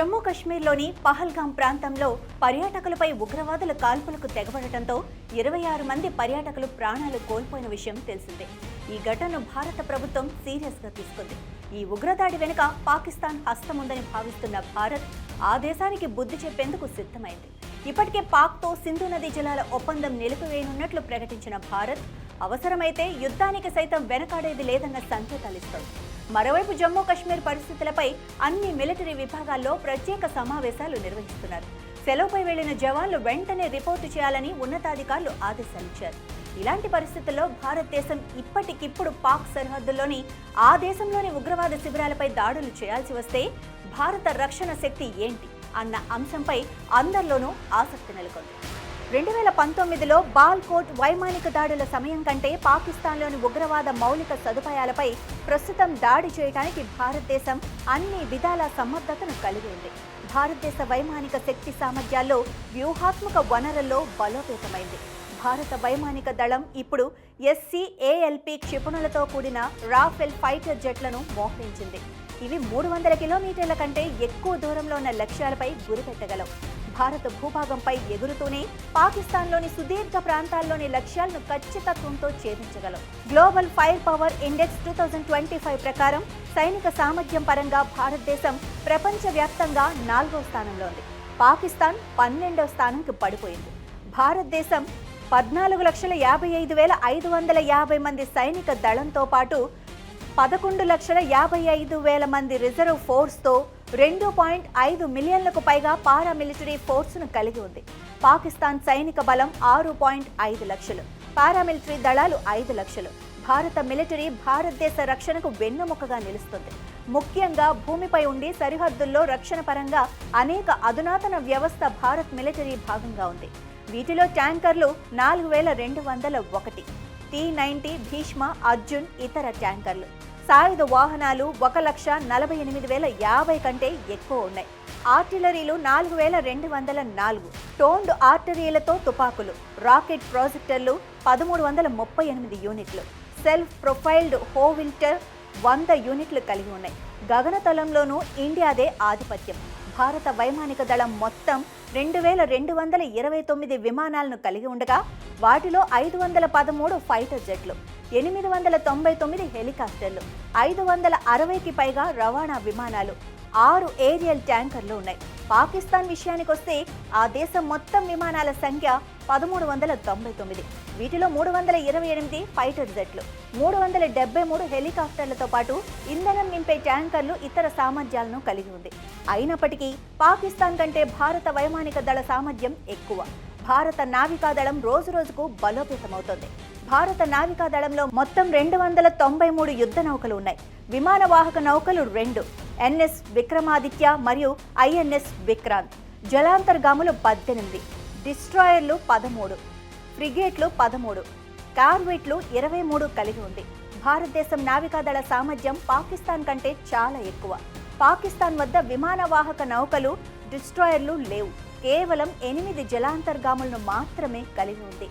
జమ్మూ కశ్మీర్లోని పహల్గాం ప్రాంతంలో పర్యాటకులపై ఉగ్రవాదుల కాల్పులకు తెగబడటంతో 26 మంది పర్యాటకులు ప్రాణాలు కోల్పోయిన విషయం తెలిసిందే. ఈ ఘటనను భారత ప్రభుత్వం సీరియస్గా తీసుకుంది. ఈ ఉగ్రదాడి వెనుక పాకిస్తాన్ హస్తముందని భావిస్తున్న భారత్ ఆ దేశానికి బుద్ధి చెప్పేందుకు సిద్ధమైంది. ఇప్పటికే పాక్తో సింధు నదీ జలాల ఒప్పందం నిలిపివేయనున్నట్లు ప్రకటించిన భారత్ అవసరమైతే యుద్ధానికి సైతం వెనకాడేది లేదన్న సంకేతాలిస్తోంది. మరోవైపు జమ్మూ కశ్మీర్ పరిస్థితులపై అన్ని మిలిటరీ విభాగాల్లో ప్రత్యేక సమావేశాలు నిర్వహిస్తున్నారు. సెలవుపై వెళ్లిన జవాన్లు వెంటనే రిపోర్టు చేయాలని ఉన్నతాధికారులు ఆదేశాలిచ్చారు. ఇలాంటి పరిస్థితుల్లో భారతదేశం ఇప్పటికిప్పుడు పాక్ సరిహద్దుల్లోని ఆ దేశంలోని ఉగ్రవాద శిబిరాలపై దాడులు చేయాల్సి వస్తే భారత రక్షణ శక్తి ఏంటి అన్న అంశంపై అందరిలోనూ ఆసక్తి నెలకొంది. 2019లో బాల్కోట్ వైమానిక దాడుల సమయం కంటే పాకిస్తాన్లోని ఉగ్రవాద మౌలిక సదుపాయాలపై ప్రస్తుతం దాడి చేయడానికి భారతదేశం అన్ని విధాల సమర్థతను కలిగి ఉంది. భారతదేశ వైమానిక శక్తి సామర్థ్యాల్లో వ్యూహాత్మక వనరుల్లో బలోపేతమైంది. భారత వైమానిక దళం ఇప్పుడు SCALP క్షిపణులతో కూడిన రాఫెల్ ఫైటర్ జెట్లను మోహరించింది. ఇవి 300 కిలోమీటర్ల కంటే ఎక్కువ దూరంలో ఉన్న లక్ష్యాలపై గురిపెట్టగలవు. భారత భూభాగంపై ఎగురుతూనే పాకిస్తాన్లోని సుదీర్ఘ ప్రాంతాల్లోని లక్ష్యాలను ఖచ్చితత్వంతో ఛేదించగలవు. గ్లోబల్ ఫైర్ పవర్ ఇండెక్స్ 2025 ప్రకారం సైనిక సామర్థ్యం పరంగా భారతదేశం ప్రపంచవ్యాప్తంగా 4వ స్థానంలో ఉంది. పాకిస్తాన్ 12వ స్థానంకి పడిపోయింది. భారతదేశం 14,55,550 మంది సైనిక దళంతో పాటు 11,55,000 మంది రిజర్వ్ ఫోర్స్తో 2.5 మిలియన్లకు పైగా పారామిలిటరీ ఫోర్స్ను కలిగి ఉంది. పాకిస్తాన్ సైనిక బలం 6.5 లక్షలు, పారామిలిటరీ దళాలు 5 లక్షలు. భారత మిలిటరీ భారతదేశ రక్షణకు వెన్నెముకగా నిలుస్తుంది. ముఖ్యంగా భూమిపై ఉండి సరిహద్దుల్లో రక్షణ పరంగా అనేక అధునాతన వ్యవస్థ భారత్ మిలిటరీ భాగంగా ఉంది. వీటిలో ట్యాంకర్లు 4,201, T-90 భీష్మ, అర్జున్ ఇతర ట్యాంకర్లు, సాయుధ వాహనాలు 1,48,050 కంటే ఎక్కువ ఉన్నాయి. ఆర్టిలరీలు 4,204, టోన్డ్ ఆర్టరీలతో తుపాకులు, రాకెట్ ప్రాజెక్టర్లు 1,338 యూనిట్లు, సెల్ఫ్ ప్రొఫైల్డ్ హోవిల్టర్ 100 యూనిట్లు కలిగి ఉన్నాయి. గగనతలంలోనూ ఇండియాదే ఆధిపత్యం. భారత వైమానిక దళం మొత్తం 2,229 విమానాలను కలిగి ఉండగా వాటిలో 513 ఫైటర్ జెట్లు, 899 హెలికాప్టర్లు, 560కి పైగా రవాణా విమానాలు, 6 ఏరియల్ ట్యాంకర్లు ఉన్నాయి. పాకిస్తాన్ విషయానికొస్తే ఆ దేశం మొత్తం విమానాల సంఖ్య 1,399. వీటిలో 328 ఫైటర్ జెట్లు, 373 హెలికాప్టర్లతో పాటు ఇంధనం నింపే ట్యాంకర్లు ఇతర సామర్థ్యాలను కలిగి ఉంది. అయినప్పటికీ పాకిస్తాన్ కంటే భారత వైమానిక దళ సామర్థ్యం ఎక్కువ. భారత నావికాదళం రోజురోజుకు బలోపేతమవుతోంది. భారత నావికాదళంలో మొత్తం 293 యుద్ధ నౌకలు ఉన్నాయి. విమాన వాహక నౌకలు 2, NS విక్రమాదిత్య మరియు INS విక్రాంత్, జలాంతర్గాములు 18, డిస్ట్రాయర్లు 13, ఫ్రిగేట్లు 13, కార్వెట్లు 23 కలిగి ఉంది. భారతదేశం నావికాదళ సామర్థ్యం పాకిస్తాన్ కంటే చాలా ఎక్కువ. పాకిస్తాన్ వద్ద విమాన వాహక నౌకలు, డిస్ట్రాయర్లు లేవు. కేవలం 8 జలాంతర్గాములను మాత్రమే కలిగి ఉంది.